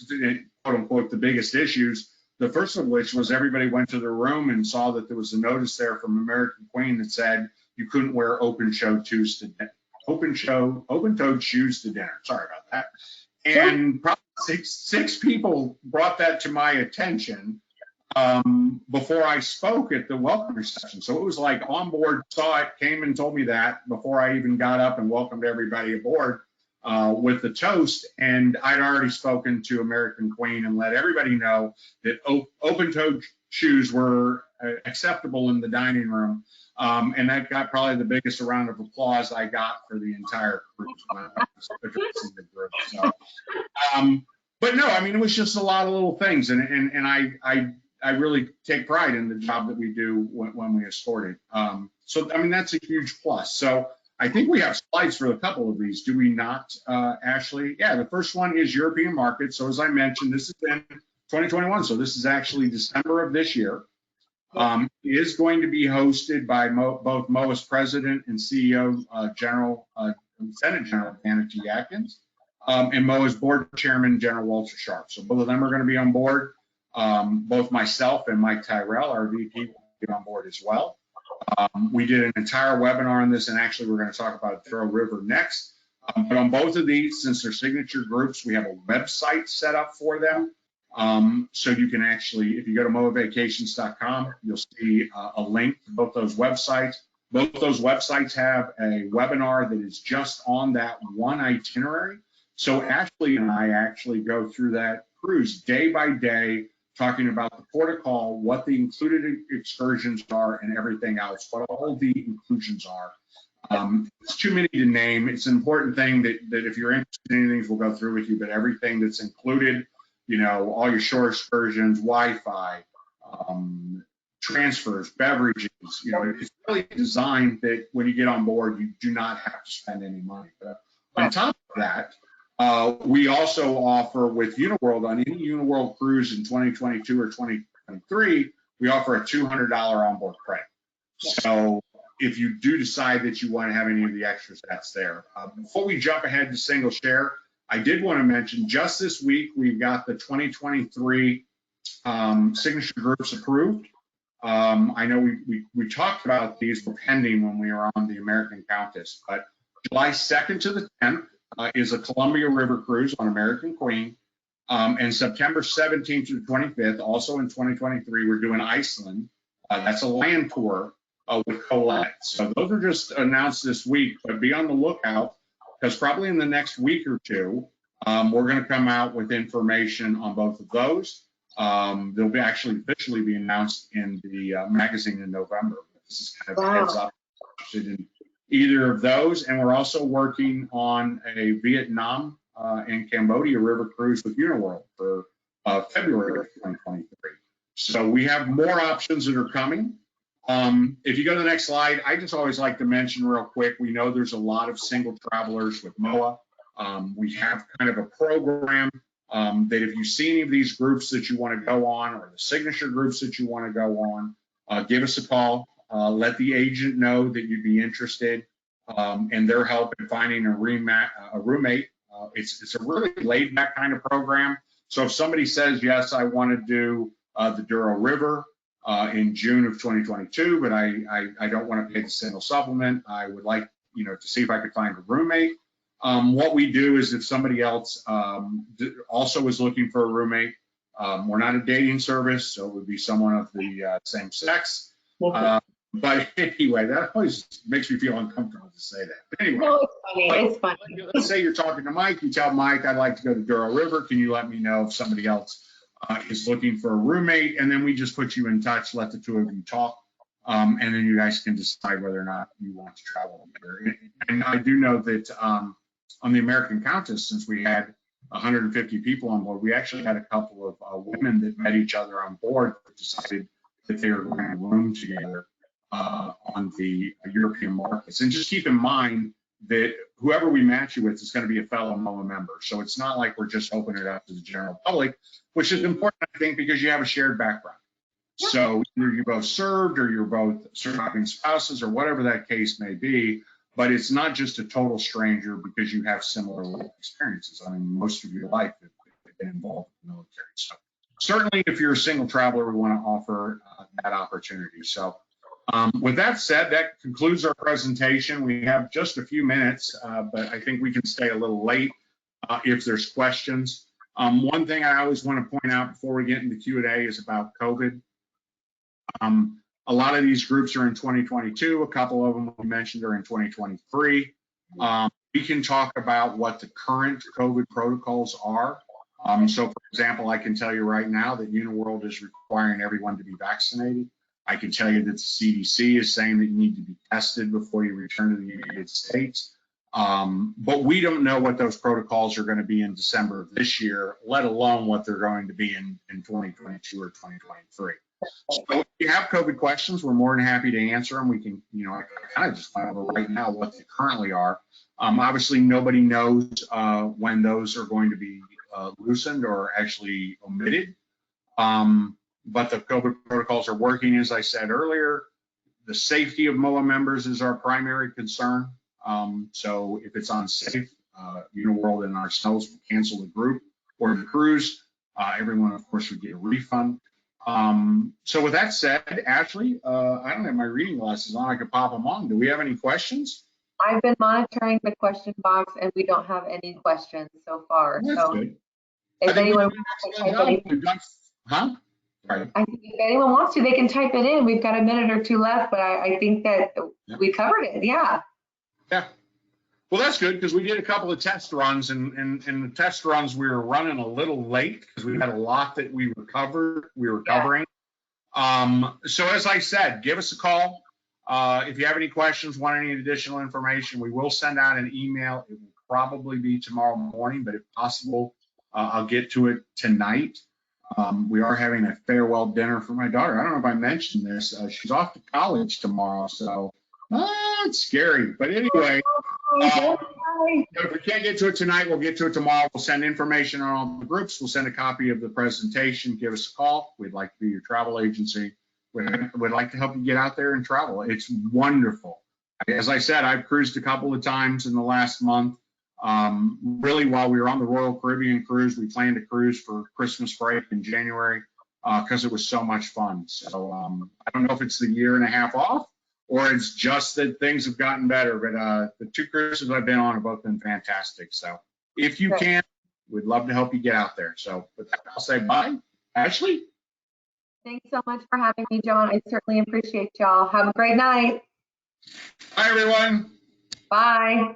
quote unquote, the biggest issues. The first of which was everybody went to their room and saw that there was a notice there from American Queen that said you couldn't wear open-toed shoes to dinner. Open-toed shoes to dinner. Sorry about that. And probably six people brought that to my attention before I spoke at the welcome reception. So it was like on board, saw it, came and told me that before I even got up and welcomed everybody aboard with the toast. And I'd already spoken to American Queen and let everybody know that open-toed shoes were acceptable in the dining room. And that got probably the biggest round of applause I got for the entire cruise when I was addressing the group. So, but no, I mean, it was just a lot of little things. And I really take pride in the job that we do when we escort it. So, I mean, that's a huge plus. So I think we have slides for a couple of these. Do we not, Ashley? Yeah, the first one is European market. So as I mentioned, this is in 2021. So this is actually December of this year. It is going to be hosted by both MOAA's president and CEO, Senate General Anna T. Atkins, and MOAA's board chairman, General Walter Sharp. So both of them are going to be on board. Both myself and Mike Tyrell, our VP, will be on board as well. We did an entire webinar on this, and actually we're going to talk about Peru River next. But on both of these, since they're signature groups, we have a website set up for them. So you can actually, if you go to moavacations.com, you'll see a link to both those websites. Both those websites have a webinar that is just on that one itinerary. So Ashley and I actually go through that cruise day by day, talking about the port of call, what the included excursions are, and everything else, what all the inclusions are. It's too many to name. It's an important thing that if you're interested in anything, we'll go through with you, but everything that's included, you know, all your shore excursions, Wi-Fi, transfers, beverages, you know, it's really designed that when you get on board, you do not have to spend any money. But on top of that, We also offer with Uniworld on any Uniworld cruise in 2022 or 2023, we offer a $200 onboard credit. So if you do decide that you want to have any of the extras, that's there. Before we jump ahead to single share, I did want to mention just this week, we've got the 2023 signature groups approved. I know we talked about these were pending when we were on the American Countess, but July 2nd to the 10th is a Columbia River cruise on American Queen. And September 17th to the 25th, also in 2023, we're doing Iceland. That's a land tour with Colette. So those are just announced this week, but be on the lookout because probably in the next week or two, we're going to come out with information on both of those. They'll be actually officially be announced in the magazine in November. This is kind of a heads up in either of those. And we're also working on a Vietnam and Cambodia river cruise with Uniworld for February of 2023. So we have more options that are coming. If you go to the next slide, I just always like to mention real quick, we know there's a lot of single travelers with MOAA. We have kind of a program that if you see any of these groups that you want to go on or the signature groups that you want to go on, give us a call. Let the agent know that you'd be interested in their help in finding a roommate. It's a really laid back kind of program. So if somebody says, yes, I want to do the Duro River in June of 2022, but I don't want to pay the single supplement, I would like, to see if I could find a roommate. What we do is if somebody else also is looking for a roommate, we're not a dating service, so it would be someone of the same sex. But anyway, that always makes me feel uncomfortable to say that. But anyway, no, it's funny. It's funny. Let's say you're talking to Mike. You tell Mike, I'd like to go to Duro River. Can you let me know if somebody else is looking for a roommate? And then we just put you in touch, let the two of you talk, and then you guys can decide whether or not you want to travel together. And I do know that on the American Countess, since we had 150 people on board, we actually had a couple of women that met each other on board that decided that they were going to room together on the European markets. And just keep in mind that whoever we match you with is going to be a fellow MOAA member. So it's not like we're just opening it up to the general public, which is important, I think, because you have a shared background. So either you both served or you're both surviving spouses or whatever that case may be, but it's not just a total stranger because you have similar life experiences. I mean, most of your life have been involved in the military. So certainly if you're a single traveler, we want to offer that opportunity. So with that said, that concludes our presentation. We have just a few minutes, but I think we can stay a little late if there's questions. One thing I always want to point out before we get into Q&A is about COVID. A lot of these groups are in 2022. A couple of them we mentioned are in 2023. We can talk about what the current COVID protocols are. So, for example, I can tell you right now that Uniworld is requiring everyone to be vaccinated. I can tell you that the CDC is saying that you need to be tested before you return to the United States. But we don't know what those protocols are going to be in December of this year, let alone what they're going to be in 2022 or 2023. So if you have COVID questions, we're more than happy to answer them. We can, I kind of just went over right now what they currently are. Obviously, nobody knows when those are going to be loosened or actually omitted. But the COVID protocols are working, as I said earlier. The safety of MOAA members is our primary concern. So if it's unsafe, Uniworld and ourselves will cancel the group or the cruise. Everyone, of course, would get a refund. So with that said, Ashley, I don't have my reading glasses on. I could pop them on. Do we have any questions? I've been monitoring the question box and we don't have any questions so far. That's so good. if anyone wants to type anything, Huh? Right. I think if anyone wants to, they can type it in. We've got a minute or two left, but I think that we covered it. Yeah. Yeah. Well, that's good because we did a couple of test runs, and the test runs we were running a little late because we had a lot that we were covering. So as I said, give us a call if you have any questions, want any additional information. We will send out an email. It will probably be tomorrow morning, but if possible, I'll get to it tonight. We are having a farewell dinner for my daughter. I don't know if I mentioned this. She's off to college tomorrow, so it's scary. But anyway, Bye. If we can't get to it tonight, we'll get to it tomorrow. We'll send information on all the groups. We'll send a copy of the presentation. Give us a call. We'd like to be your travel agency. We'd like to help you get out there and travel. It's wonderful. As I said, I've cruised a couple of times in the last month. Really, while we were on the Royal Caribbean cruise, we planned to cruise for Christmas break in January because it was so much fun. So I don't know if it's the year and a half off or it's just that things have gotten better, but the 2 cruises I've been on have both been fantastic. So if you can, we'd love to help you get out there. So with that, I'll say bye. Ashley? Thanks so much for having me, John. I certainly appreciate y'all. Have a great night. Bye, everyone. Bye.